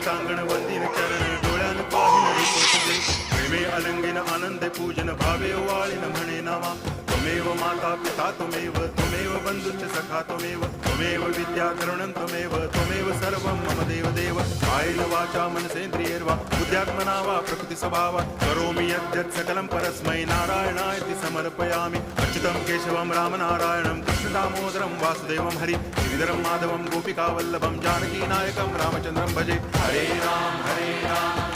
टांगण वंदिन चरण डोळ्यान पाहिन रूप तुझे प्रेमे अलंगिन आनंद पूजन भावे वाळीन म्हणे नामा त्वमेव माता पिता त्वमेव बंधुश्च सखा त्वमेव विद्या करुणं त्वमेव सर्वं मम देव कायेन वाचा मनसेन्द्रियैर्वा बुद्ध्यात्मना वा प्रकृति स्वभावात् करोमि यद्यत् सकलं परस्मै नारायणायति समर्पयामि अच्युतं केशवं रामनारायणं कृष्णदामोदरं वासुदेवं हरि गिरिधरं माधवं गोपिकावल्लभं जानकीनायकं रामचन्द्रं भजे हरे राम